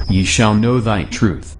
ye shall know thy truth.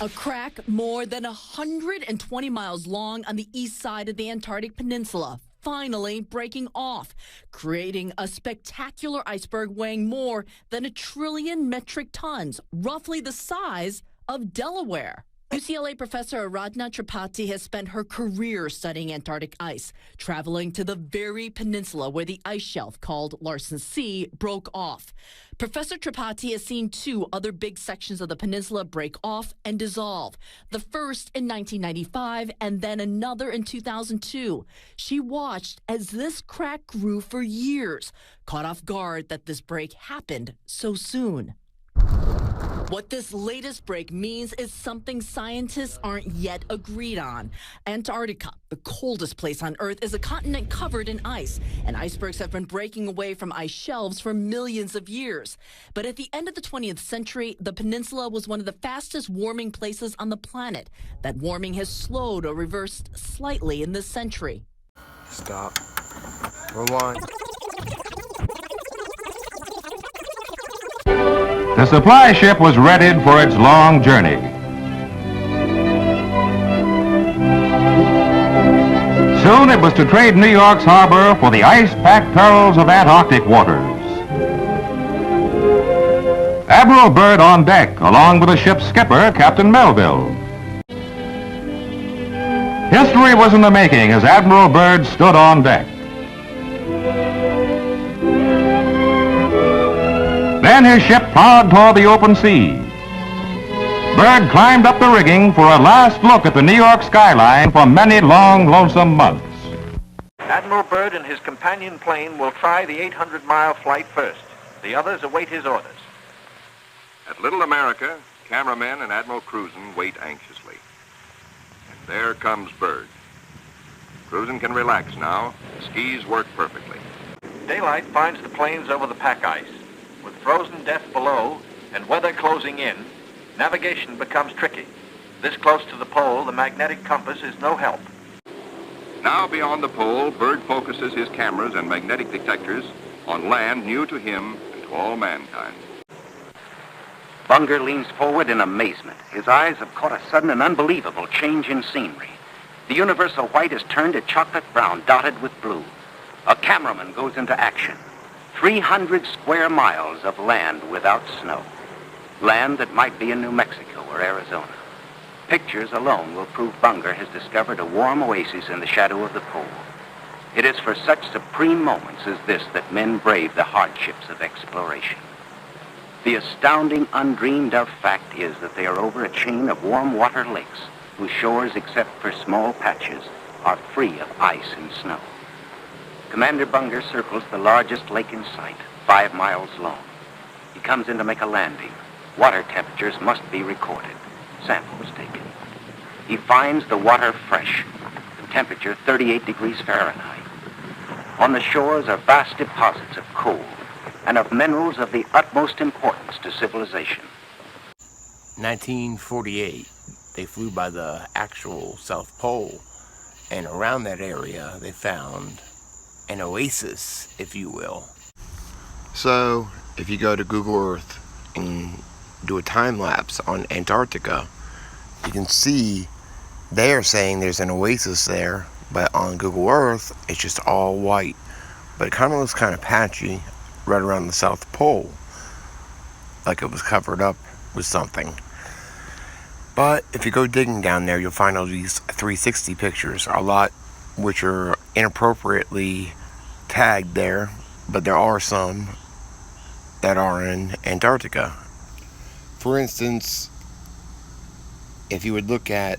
A crack more than 120 miles long on the east side of the Antarctic Peninsula, finally breaking off, creating a spectacular iceberg weighing more than 1 trillion metric tons, roughly the size of Delaware. UCLA professor Aradhana Tripathi has spent her career studying Antarctic ice, traveling to the very peninsula where the ice shelf called Larsen C broke off. Professor Tripathi has seen 2 other big sections of the peninsula break off and dissolve. The first in 1995 and then another in 2002. She watched as this crack grew for years, caught off guard that this break happened so soon. What this latest break means is something scientists aren't yet agreed on. Antarctica, the coldest place on Earth, is a continent covered in ice, and icebergs have been breaking away from ice shelves for millions of years. But at the end of the 20th century, the peninsula was one of the fastest warming places on the planet. That warming has slowed or reversed slightly in this century. Stop. Rewind. The supply ship was readied for its long journey. Soon it was to trade New York's harbor for the ice-packed perils of Antarctic waters. Admiral Byrd on deck, along with the ship's skipper, Captain Melville. History was in the making as Admiral Byrd stood on deck. Then his ship plowed toward the open sea. Byrd climbed up the rigging for a last look at the New York skyline for many long, lonesome months. Admiral Byrd and his companion plane will try the 800-mile flight first. The others await his orders. At Little America, cameramen and Admiral Cruzen wait anxiously. And there comes Byrd. Cruzen can relax now. The skis work perfectly. Daylight finds the planes over the pack ice. With frozen depth below and weather closing in, navigation becomes tricky. This close to the pole, the magnetic compass is no help. Now beyond the pole, Byrd focuses his cameras and magnetic detectors on land new to him and to all mankind. Bunger leans forward in amazement. His eyes have caught a sudden and unbelievable change in scenery. The universal white has turned to chocolate brown, dotted with blue. A cameraman goes into action. 300 square miles of land without snow. Land that might be in New Mexico or Arizona. Pictures alone will prove Bunger has discovered a warm oasis in the shadow of the pole. It is for such supreme moments as this that men brave the hardships of exploration. The astounding, undreamed of fact is that they are over a chain of warm water lakes whose shores, except for small patches, are free of ice and snow. Commander Bunger circles the largest lake in sight, 5 miles long. He comes in to make a landing. Water temperatures must be recorded. Samples taken. He finds the water fresh, the temperature 38 degrees Fahrenheit. On the shores are vast deposits of coal and of minerals of the utmost importance to civilization. 1948, they flew by the actual South Pole, and around that area they found an oasis, if you will. So, if you go to Google Earth and do a time lapse on Antarctica, you can see they are saying there's an oasis there, but on Google Earth, it's just all white. But it kind of looks kind of patchy right around the South Pole, like it was covered up with something. But if you go digging down there, you'll find all these 360 pictures, a lot which are inappropriately tagged there, but there are some that are in Antarctica. For instance, if you would look at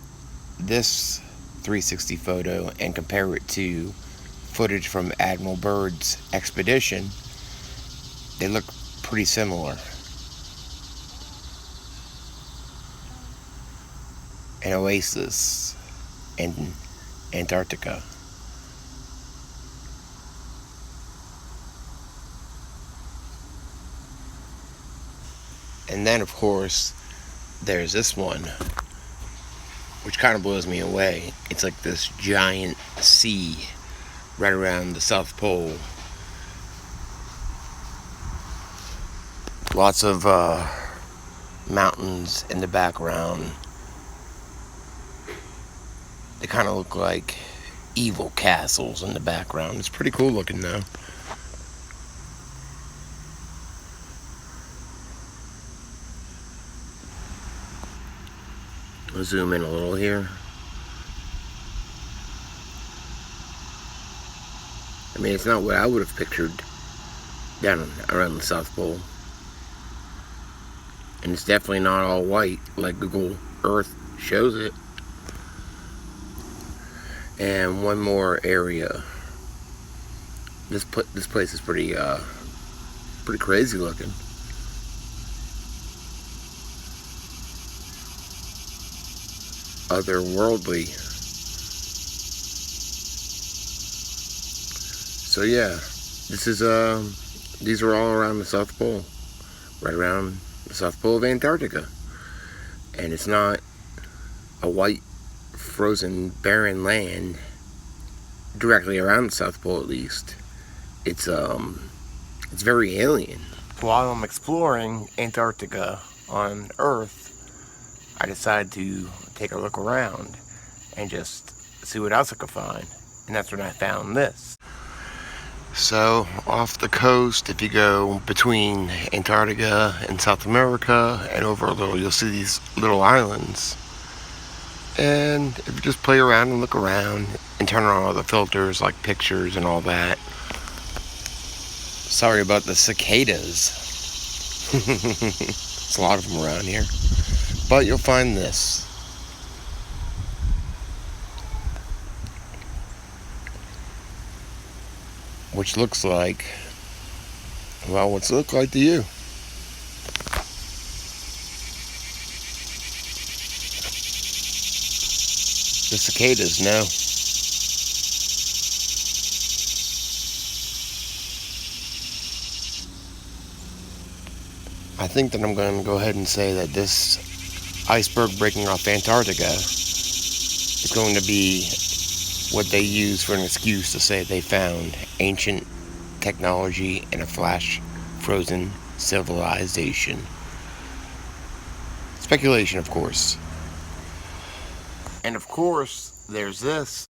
this 360 photo and compare it to footage from Admiral Byrd's expedition, they look pretty similar. An oasis in Antarctica. And then, of course, there's this one, which kind of blows me away. It's like this giant sea right around the South Pole. Lots of mountains in the background. They kind of look like evil castles in the background. It's pretty cool looking though. I'll zoom in a little here. I mean, it's not what I would have pictured down around the South Pole. And it's definitely not all white like Google Earth shows it. And one more area. This place is pretty crazy looking. Otherworldly. So yeah, these are all around the South Pole, right around the South Pole of Antarctica, and it's not a white, frozen, barren land directly around the South Pole. At least, it's very alien. While I'm exploring Antarctica on Earth, I decided to take a look around and just see what else I could find, and that's when I found this. So off the coast, if you go between Antarctica and South America and over a little, you'll see these little islands. And if you just play around and look around and turn on all the filters like pictures and all that. Sorry about the cicadas. There's a lot of them around here. But you'll find this. Which looks like, well, what's it look like to you? The cicadas, no. I think that I'm going to go ahead and say that this iceberg breaking off Antarctica is going to be what they use for an excuse to say they found ancient technology in a flash frozen civilization. Speculation, of course. And of course, there's this.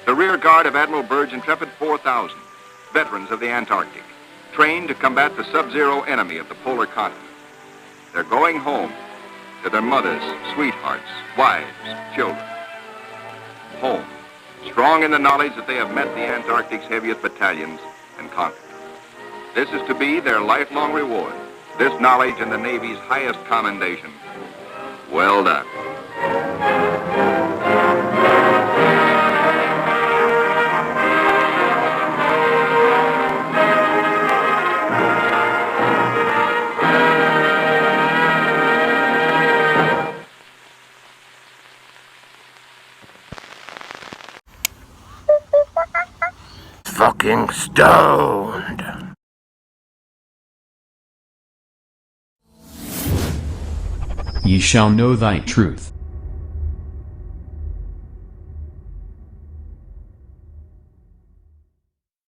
The rear guard of Admiral Byrd's intrepid 4,000, veterans of the Antarctic, trained to combat the sub-zero enemy of the polar continent. They're going home to their mothers, sweethearts, wives, children. Home, strong in the knowledge that they have met the Antarctic's heaviest battalions and conquered. This is to be their lifelong reward, this knowledge and the Navy's highest commendation. Well done. Fucking stoned. Ye shall know thy truth,